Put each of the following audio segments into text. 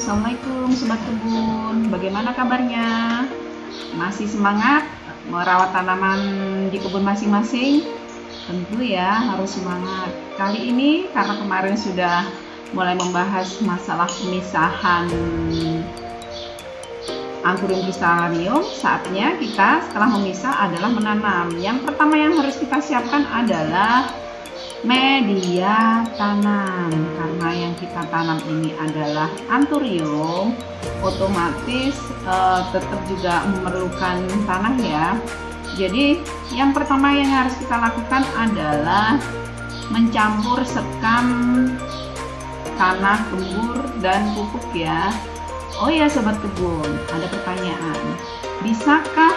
Assalamualaikum Sobat Kebun, bagaimana kabarnya? Masih semangat merawat tanaman di kebun masing-masing? Tentu ya, harus semangat. Kali ini karena kemarin sudah mulai membahas masalah pemisahan Anthurium cristallarium, saatnya kita setelah memisah adalah menanam. Yang pertama yang harus kita siapkan adalah media tanam. Karena yang kita tanam ini adalah anthurium, otomatis tetap juga memerlukan tanah ya. Jadi yang pertama yang harus kita lakukan adalah mencampur sekam tanah gembur dan pupuk ya. Oh ya Sobat Kebun, ada pertanyaan, bisakah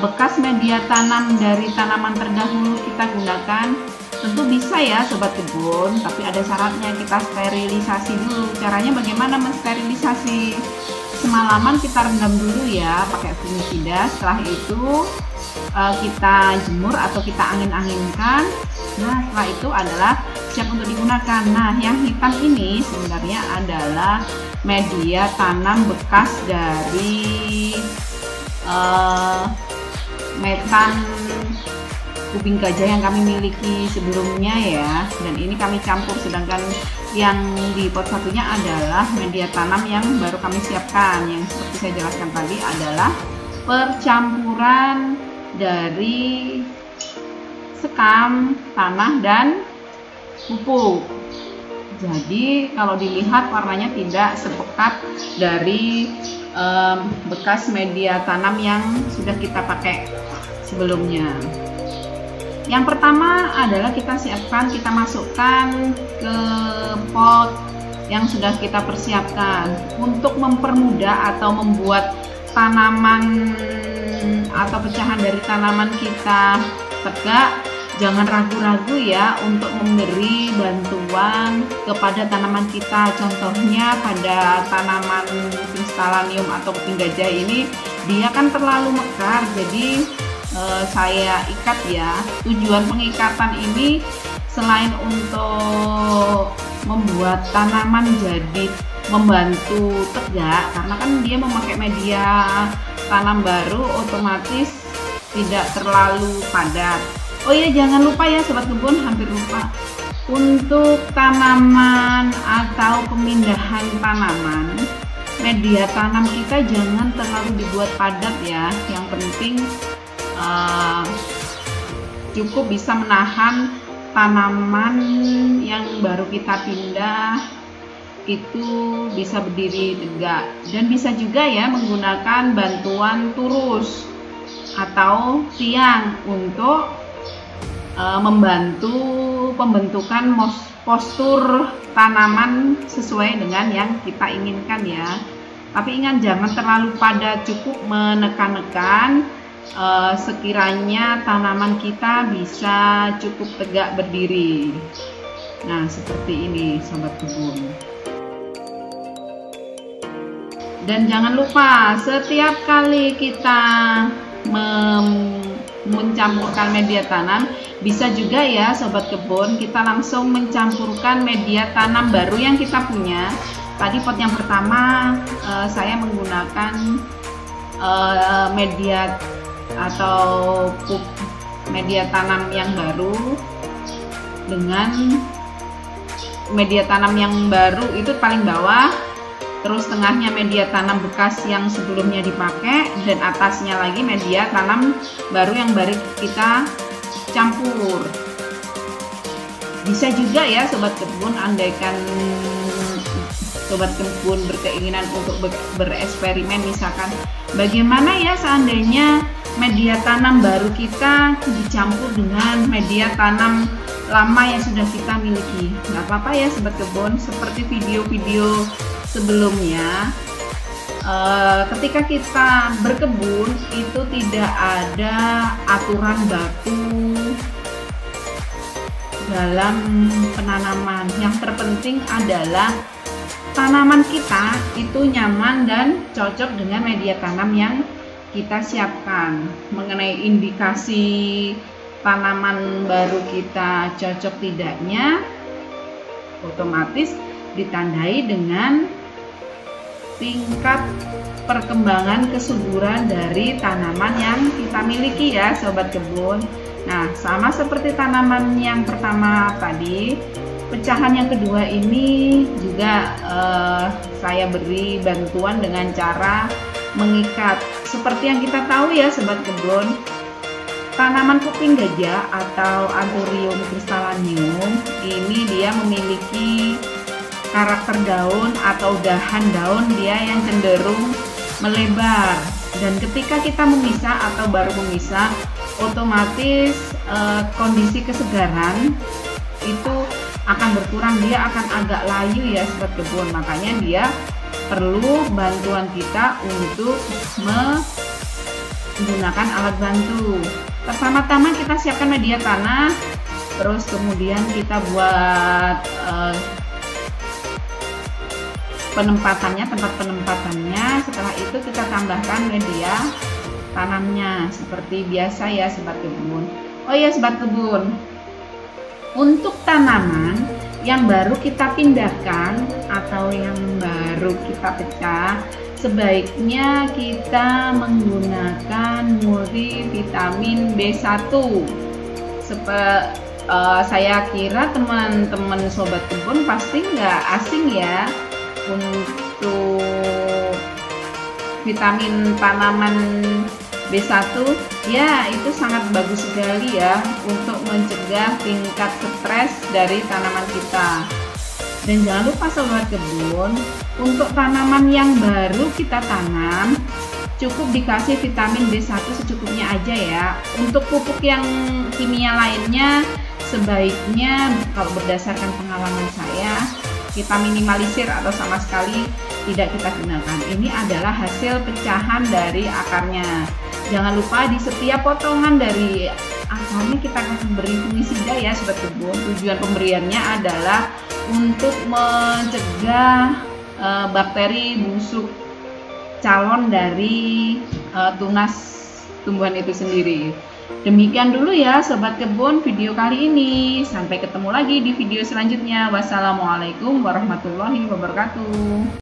bekas media tanam dari tanaman terdahulu kita gunakan? Tentu bisa ya Sobat Kebun, tapi ada syaratnya, kita sterilisasi dulu. Caranya bagaimana mensterilisasi? Semalaman kita rendam dulu ya pakai fungisida. Setelah itu kita jemur atau kita angin-anginkan. Nah setelah itu adalah siap untuk digunakan. Nah yang hitam ini sebenarnya adalah media tanam bekas dari metan kubing gajah yang kami miliki sebelumnya ya, dan ini kami campur, sedangkan yang di pot satunya adalah media tanam yang baru kami siapkan. Yang seperti saya jelaskan tadi adalah percampuran dari sekam, tanah, dan pupuk. Jadi kalau dilihat warnanya tidak sepekat dari bekas media tanam yang sudah kita pakai sebelumnya. Yang pertama adalah kita siapkan, kita masukkan ke pot yang sudah kita persiapkan. Untuk mempermudah atau membuat tanaman atau pecahan dari tanaman kita tegak, jangan ragu-ragu ya untuk memberi bantuan kepada tanaman kita. Contohnya pada tanaman cristallarium atau kuping gajah ini, dia kan terlalu mekar, jadi saya ikat ya. Tujuan pengikatan ini selain untuk membuat tanaman jadi membantu tegak, karena kan dia memakai media tanam baru, otomatis tidak terlalu padat. Oh iya, jangan lupa ya Sobat Kebun, hampir lupa, untuk tanaman atau pemindahan tanaman, media tanam kita jangan terlalu dibuat padat ya. Yang penting cukup bisa menahan tanaman yang baru kita pindah itu bisa berdiri tegak, dan bisa juga ya menggunakan bantuan turus atau tiang untuk membantu pembentukan postur tanaman sesuai dengan yang kita inginkan ya. Tapi ingat, jangan terlalu padat, cukup menekan-nekan sekiranya tanaman kita bisa cukup tegak berdiri. Nah seperti ini Sobat Kebun. Dan jangan lupa setiap kali kita mencampurkan media tanam, bisa juga ya Sobat Kebun, kita langsung mencampurkan media tanam baru yang kita punya. Tadi pot yang pertama saya menggunakan media atau media tanam yang baru dengan media tanam yang baru itu paling bawah, terus tengahnya media tanam bekas yang sebelumnya dipakai, dan atasnya lagi media tanam baru yang baru kita campur. Bisa juga ya Sobat Kebun, andaikan Sobat Kebun berkeinginan untuk bereksperimen, misalkan bagaimana ya seandainya media tanam baru kita dicampur dengan media tanam lama yang sudah kita miliki. Nggak apa-apa ya Sobat Kebun, seperti video-video sebelumnya, ketika kita berkebun itu tidak ada aturan baku dalam penanaman. Yang terpenting adalah tanaman kita itu nyaman dan cocok dengan media tanam yang kita siapkan. Mengenai indikasi tanaman baru kita cocok tidaknya, otomatis ditandai dengan tingkat perkembangan kesuburan dari tanaman yang kita miliki ya sobat kebun. Nah, sama seperti tanaman yang pertama tadi, pecahan yang kedua ini juga saya beri bantuan dengan cara mengikat. Seperti yang kita tahu ya sobat kebun, tanaman kuping gajah atau Anthurium cristallanium ini dia memiliki karakter daun atau dahan daun dia yang cenderung melebar, dan ketika kita memisah atau baru memisah, otomatis kondisi kesegaran itu akan berkurang, dia akan agak layu ya sobat kebun. Makanya dia perlu bantuan kita untuk menggunakan alat bantu. Pertama-tama kita siapkan media tanah, terus kemudian kita buat tempat penempatannya. Setelah itu kita tambahkan media tanamnya seperti biasa ya sobat kebun. Oh ya sobat kebun, untuk tanaman yang baru kita pindahkan atau yang baru kita pecah, sebaiknya kita menggunakan multivitamin B1. Saya kira teman-teman sobat kebun pasti nggak asing ya untuk vitamin tanaman B1 ya, itu sangat bagus sekali ya untuk mencegah tingkat stres dari tanaman kita. Dan jangan lupa sobat kebun, untuk tanaman yang baru kita tanam cukup dikasih vitamin B1 secukupnya aja ya. Untuk pupuk yang kimia lainnya sebaiknya, kalau berdasarkan pengalaman saya, kita minimalisir atau sama sekali tidak kita gunakan. Ini adalah hasil pecahan dari akarnya. Jangan lupa di setiap potongan dari akarnya kita akan beri fungisida ya sobat kebun. Tujuan pemberiannya adalah untuk mencegah bakteri busuk calon dari tunas tumbuhan itu sendiri. Demikian dulu ya sobat kebun video kali ini. Sampai ketemu lagi di video selanjutnya. Wassalamualaikum warahmatullahi wabarakatuh.